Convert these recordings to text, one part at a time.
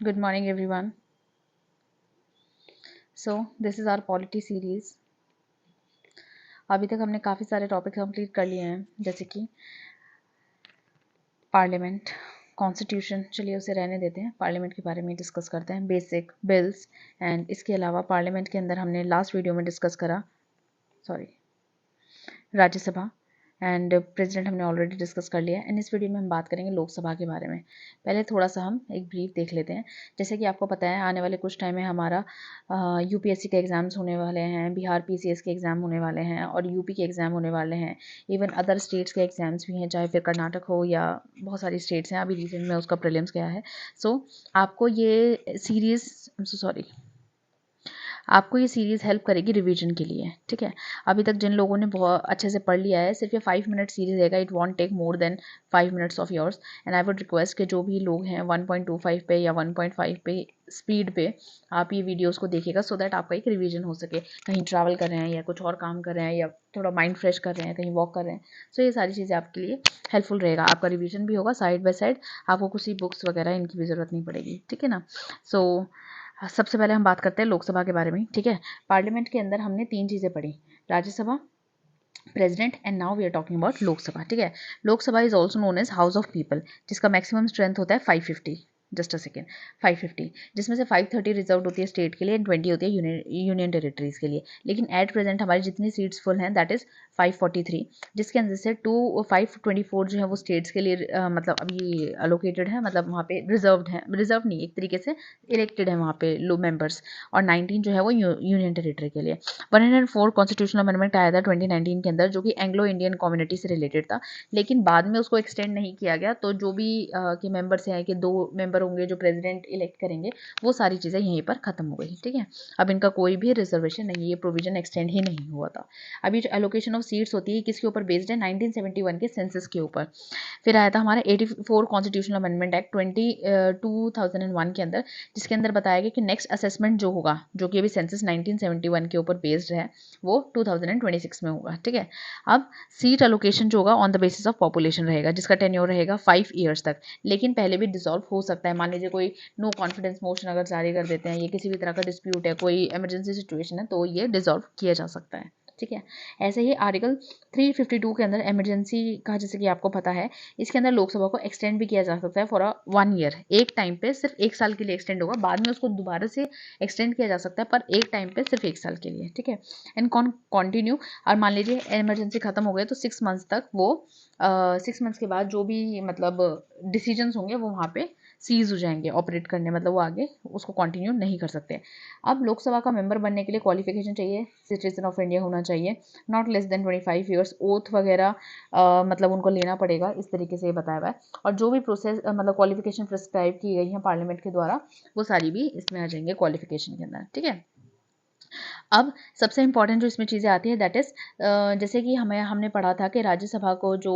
Good morning, everyone. This is our polity series. अभी तक हमने काफ़ी सारे टॉपिक कंप्लीट कर लिए हैं, जैसे कि पार्लियामेंट, कॉन्स्टिट्यूशन। चलिए उसे रहने देते हैं, पार्लियामेंट के बारे में डिस्कस करते हैं, बेसिक बिल्स। एंड इसके अलावा पार्लियामेंट के अंदर हमने लास्ट वीडियो में डिस्कस करा राज्यसभा एंड प्रेसिडेंट हमने ऑलरेडी डिस्कस कर लिया है। एंड इस वीडियो में हम बात करेंगे लोकसभा के बारे में। पहले थोड़ा सा हम एक ब्रीफ देख लेते हैं। जैसे कि आपको पता है, आने वाले कुछ टाइम में हमारा यूपीएससी के एग्ज़ाम्स होने वाले हैं, बिहार पीसीएस के एग्ज़ाम होने वाले हैं और यूपी के एग्ज़ाम होने वाले हैं। इवन अदर स्टेट्स के एग्ज़ाम्स भी हैं, चाहे फिर कर्नाटक हो या बहुत सारी स्टेट्स हैं। अभी रिसेंट में उसका प्रीलिम्स गया है। आपको ये सीरीज़ आपको ये सीरीज़ हेल्प करेगी रिवीजन के लिए, ठीक है। अभी तक जिन लोगों ने बहुत अच्छे से पढ़ लिया है, सिर्फ ये 5 मिनट सीरीज़ रहेगा। It won't take more than 5 minutes of yours. And I would request कि जो भी लोग हैं 1.25 पे या 1.5 पे स्पीड पे आप ये वीडियोस को देखिएगा, सो दैट आपका एक रिवीजन हो सके। कहीं ट्रैवल कर रहे हैं या कुछ और काम कर रहे हैं या थोड़ा माइंड फ्रेश कर रहे हैं, कहीं वॉक कर रहे हैं, सो ये सारी चीज़ें आपके लिए हेल्पफुल रहेगा। आपका रिवीजन भी होगा साइड बाय साइड, आपको किसी बुक्स वगैरह इनकी भी ज़रूरत नहीं पड़ेगी, ठीक है ना। सबसे पहले हम बात करते हैं लोकसभा के बारे में, ठीक है। पार्लियामेंट के अंदर हमने 3 चीज़ें पढ़ी, Rajya Sabha, president and now we are talking about Lok Sabha, ठीक है। Lok Sabha is also known as house of people, जिसका मैक्सिमम स्ट्रेंथ होता है 550, जस्ट अ सेकेंड, 550, जिसमें से 530 रिजर्व होती है स्टेट के लिए एंड 20 होती है यूनियन टेरिटरीज के लिए। लेकिन एट प्रेजेंट हमारी जितनी सीट्स फुल हैं दैट इज 543, जिसके अंदर से 524 जो है वो स्टेट्स के लिए मतलब अभी अलोकेटेड है, मतलब वहाँ पे रिजर्व्ड है, रिजर्व नहीं, एक तरीके से इलेक्टेड है वहाँ पे लो मेंबर्स, और 19 जो है वो यूनियन टेरिटरी के लिए। 104 कॉन्स्टिट्यूशनल अमेंडमेंट आया था 2019 के अंदर, जो कि एंग्लो इंडियन कम्युनिटी से रिलेटेड था, लेकिन बाद में उसको एक्सटेंड नहीं किया गया। तो जो भी के मेंबर्स हैं कि 2 मेंबर होंगे जो प्रेसिडेंट इलेक्ट करेंगे, वो सारी चीज़ें यहीं पर खत्म हो गई, ठीक है। अब इनका कोई भी रिजर्वेशन नहीं, ये प्रोविजन एक्सटेंड ही नहीं हुआ था। अभी जो एलोकेशन ऑफ सीट्स होती है किसके ऊपर बेस्ड है, 1971 के सेंसस के ऊपर। फिर आया था हमारा 84 कॉन्स्टिट्यूशनल अमेंडमेंट एक्ट 2001 के अंदर, जिसके अंदर बताया गया कि नेक्स्ट असेसमेंट जो होगा, जो कि अभी सेंसस 1971 के ऊपर बेस्ड है, वो 2026 में होगा, ठीक है। अब सीट अलोकेशन जो होगा on the basis of population रहेगा, जिसका टेन्योर रहेगा 5 ईयर्स तक, लेकिन पहले भी डिसॉल्व हो सकता है। मान लीजिए कोई नो कॉन्फिडेंस मोशन अगर जारी कर देते हैं, ये किसी भी तरह का डिस्प्यूट है, कोई इमरजेंसी सिचुएशन है, तो ये डिसॉल्व किया जा सकता है, ठीक है। ऐसे ही आर्टिकल 352 के अंदर इमरजेंसी का, जैसे कि आपको पता है, इसके अंदर लोकसभा को एक्सटेंड भी किया जा सकता है फॉर 1 ईयर। एक टाइम पे सिर्फ 1 साल के लिए एक्सटेंड होगा, बाद में उसको दोबारा से एक्सटेंड किया जा सकता है, पर एक टाइम पे सिर्फ 1 साल के लिए, ठीक है। एंड कंटिन्यू, और मान लीजिए इमरजेंसी खत्म हो गए तो 6 मंथ्स तक वो 6 मंथ्स के बाद जो भी मतलब डिसीजंस होंगे वो वहाँ पे सीज हो जाएंगे ऑपरेट करने, मतलब वो आगे उसको कंटिन्यू नहीं कर सकते। अब लोकसभा का मेंबर बनने के लिए क्वालिफिकेशन चाहिए, सिटीजन ऑफ इंडिया होना चाहिए, not less than 25 years, oath वगैरह मतलब उनको लेना पड़ेगा, इस तरीके से ये बताया हुआ है। और जो भी प्रोसेस मतलब क्वालिफिकेशन प्रिस्क्राइब की गई है पार्लियामेंट के द्वारा, वो सारी भी इसमें आ जाएंगे क्वालिफिकेशन के अंदर, ठीक है। अब सबसे इंपॉर्टेंट जो इसमें चीज़ें आती है दैट इज़, जैसे कि हमने पढ़ा था कि राज्यसभा को जो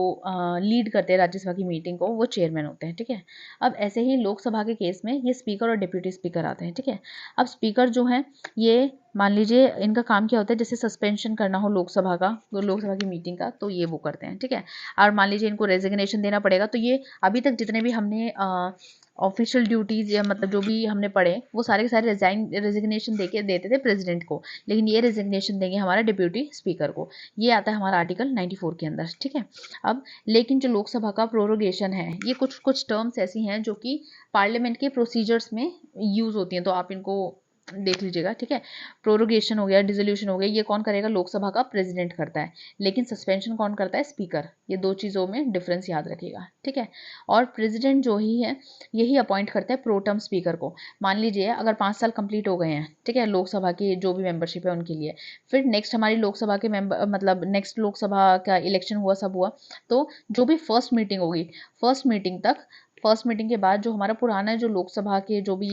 लीड करते हैं राज्यसभा की मीटिंग को, वो चेयरमैन होते हैं, ठीक है। अब ऐसे ही लोकसभा के केस में ये स्पीकर और डिप्यूटी स्पीकर आते हैं, ठीक है। अब स्पीकर जो हैं, ये मान लीजिए इनका काम क्या होता है, जैसे सस्पेंशन करना हो लोकसभा का, तो लोकसभा की मीटिंग का, तो ये वो करते हैं, ठीक है। और मान लीजिए इनको रेजिग्नेशन देना पड़ेगा, तो ये अभी तक जितने भी हमने ऑफिशियल ड्यूटीज़ या मतलब जो भी हमने पढ़े, वो सारे के सारे रेजिग्नेशन देते थे प्रेसिडेंट को, लेकिन ये रेजिग्नेशन देंगे हमारा डिप्यूटी स्पीकर को। ये आता है हमारा आर्टिकल 94 के अंदर, ठीक है। अब लेकिन जो लोकसभा का प्रोरोगेशन है, ये कुछ कुछ टर्म्स ऐसी हैं जो कि पार्लियामेंट के प्रोसीजर्स में यूज़ होती हैं, तो आप इनको देख लीजिएगा, ठीक है। प्रोरोगेशन हो गया, डिसोल्यूशन हो गया, ये कौन करेगा, लोकसभा का प्रेसिडेंट करता है, लेकिन सस्पेंशन कौन करता है, स्पीकर। ये 2 चीज़ों में डिफरेंस याद रखिएगा, ठीक है। और प्रेसिडेंट जो ही है, यही अपॉइंट करता है प्रोटम स्पीकर को। मान लीजिए अगर 5 साल कंप्लीट हो गए हैं, ठीक है, लोकसभा की जो भी मेंबरशिप है उनके लिए, फिर नेक्स्ट हमारी लोकसभा के मेंबर मतलब नेक्स्ट लोकसभा का इलेक्शन हुआ, सब हुआ, तो जो भी फर्स्ट मीटिंग होगी, फर्स्ट मीटिंग के बाद जो हमारा पुराना जो लोकसभा के जो भी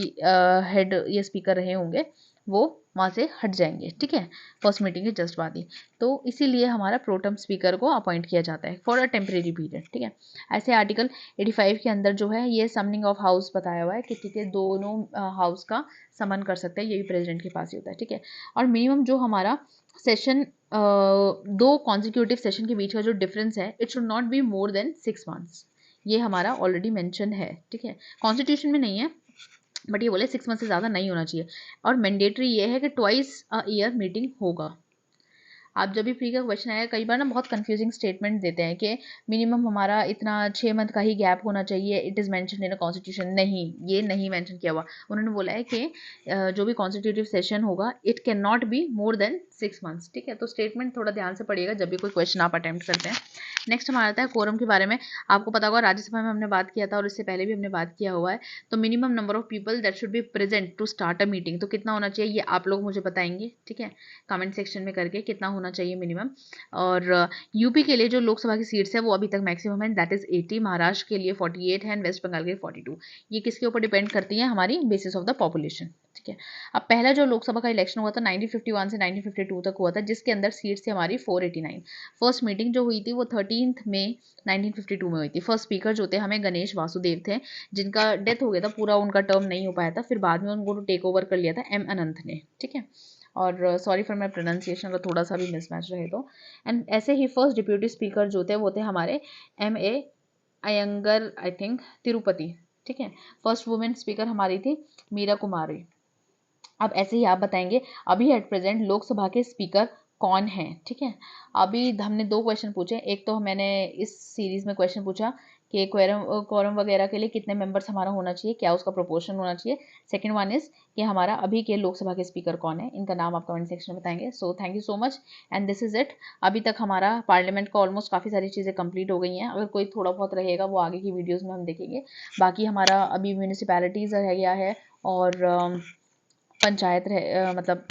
हेड या स्पीकर रहे होंगे, वो वहाँ से हट जाएंगे, ठीक है, फर्स्ट मीटिंग के जस्ट बाद ही। तो इसीलिए हमारा प्रोटम स्पीकर को अपॉइंट किया जाता है फॉर अ टेम्परेरी पीरियड, ठीक है। ऐसे आर्टिकल 85 के अंदर जो है ये समनिंग ऑफ हाउस बताया हुआ है कि ठीक है, दोनों हाउस का समन कर सकते हैं, ये भी प्रेसिडेंट के पास ही होता है, ठीक है। और मिनिमम जो हमारा सेशन, 2 कॉन्जिक्यूटिव सेशन के बीच का जो डिफरेंस है, it should not be more than 6 months. ये हमारा ऑलरेडी मेंशन है, ठीक है, कॉन्स्टिट्यूशन में नहीं है, बट ये बोले 6 मंथ से ज़्यादा नहीं होना चाहिए। और मैंडेटरी ये है कि ट्वाइस अ ईयर मीटिंग होगा। आप जब भी प्री का क्वेश्चन आएगा, कई बार ना बहुत कंफ्यूजिंग स्टेटमेंट देते हैं कि मिनिमम हमारा इतना 6 मंथ का ही गैप होना चाहिए, it is mention in a constitution. नहीं, ये नहीं मेंशन किया हुआ। उन्होंने बोला है कि जो भी कॉन्स्टिट्यूटिव सेशन होगा it can not be more than 6 months. ठीक है, तो स्टेटमेंट थोड़ा ध्यान से पढ़िएगा जब भी कोई क्वेश्चन आप अटेम्प्ट करते हैं। नेक्स्ट हमारा आता है कोरम के बारे में। आपको पता होगा राज्यसभा में हमने बात किया था और इससे पहले भी हमने बात किया हुआ है। तो minimum number of people that should be present to start a meeting, तो कितना होना चाहिए ये आप लोग मुझे बताएंगे। ठीक है, कमेंट सेक्शन में करके कितना होना चाहिए मिनिमम। और यूपी के लिए जो लोकसभा की सीट्स है वो अभी तक मैक्सिमम है, दैट इज 80। महाराष्ट्र के लिए 48 है एंड वेस्ट बंगाल के लिए 42। ये किसके ऊपर डिपेंड करती है? हमारी बेसिस ऑफ द पॉपुलेशन। ठीक है, अब पहला जो लोकसभा का इलेक्शन हुआ था 1951 से 1952 तक हुआ था, जिसके अंदर सीट्स थी हमारी 489। फर्स्ट मीटिंग जो हुई थी वो 13 मई 1952 में हुई थी। फर्स्ट स्पीकर जो थे हमें गणेश वासुदेव थे, जिनका डेथ हो गया था, पूरा उनका टर्म नहीं हो पाया था, फिर बाद में उनको टेक ओवर कर लिया था एम अनंत ने। ठीक है, और सॉरी फॉर माई प्रोनाउंसिएशन अगर थोड़ा सा भी मिसमैच रहे तो। एंड ऐसे ही फर्स्ट डिप्यूटी स्पीकर जो थे वो थे हमारे M.A. Iyengar, I think Tirupati. ठीक है, फर्स्ट वुमेन स्पीकर हमारी थी मीरा कुमारी। अब ऐसे ही आप बताएंगे अभी एट प्रेजेंट लोकसभा के स्पीकर कौन हैं। ठीक है, अभी हमने 2 क्वेश्चन पूछे। एक तो मैंने इस सीरीज में क्वेश्चन पूछा कि क्वारम वगैरह के लिए कितने मेंबर्स हमारा होना चाहिए, क्या उसका प्रोपोर्शन होना चाहिए। सेकंड वन इज कि हमारा अभी के लोकसभा के स्पीकर कौन है, इनका नाम आप कमेंट सेक्शन में बताएंगे। सो thank you so much and this is it. अभी तक हमारा पार्लियामेंट का ऑलमोस्ट काफ़ी सारी चीज़ें कंप्लीट हो गई हैं। अगर कोई थोड़ा बहुत रहेगा वो आगे की वीडियोज़ में हम देखेंगे। बाकी हमारा अभी म्यूनिसिपैलिटीज़ रह गया है और पंचायत मतलब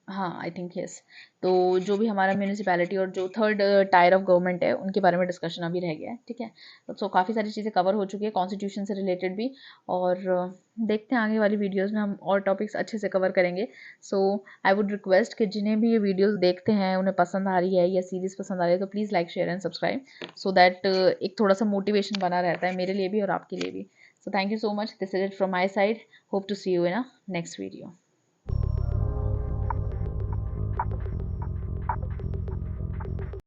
हाँ आई थिंक यस। तो जो भी हमारा म्यूनिसिपैलिटी और जो थर्ड टायर ऑफ गवर्नमेंट है उनके बारे में डिस्कशन अभी रह गया है। ठीक है, तो काफ़ी सारी चीज़ें कवर हो चुकी है कॉन्स्टिट्यूशन से रिलेटेड भी। और देखते हैं आगे वाली वीडियोस में हम और टॉपिक्स अच्छे से कवर करेंगे। सो आई वुड रिक्वेस्ट कि जिन्हें भी ये वीडियोस देखते हैं उन्हें पसंद आ रही है या सीरीज़ पसंद आ रही है तो please like share and subscribe, so that एक थोड़ा सा मोटिवेशन बना रहता है मेरे लिए भी और आपके लिए भी। So thank you so much, this is it from my side, hope to see you in a next video.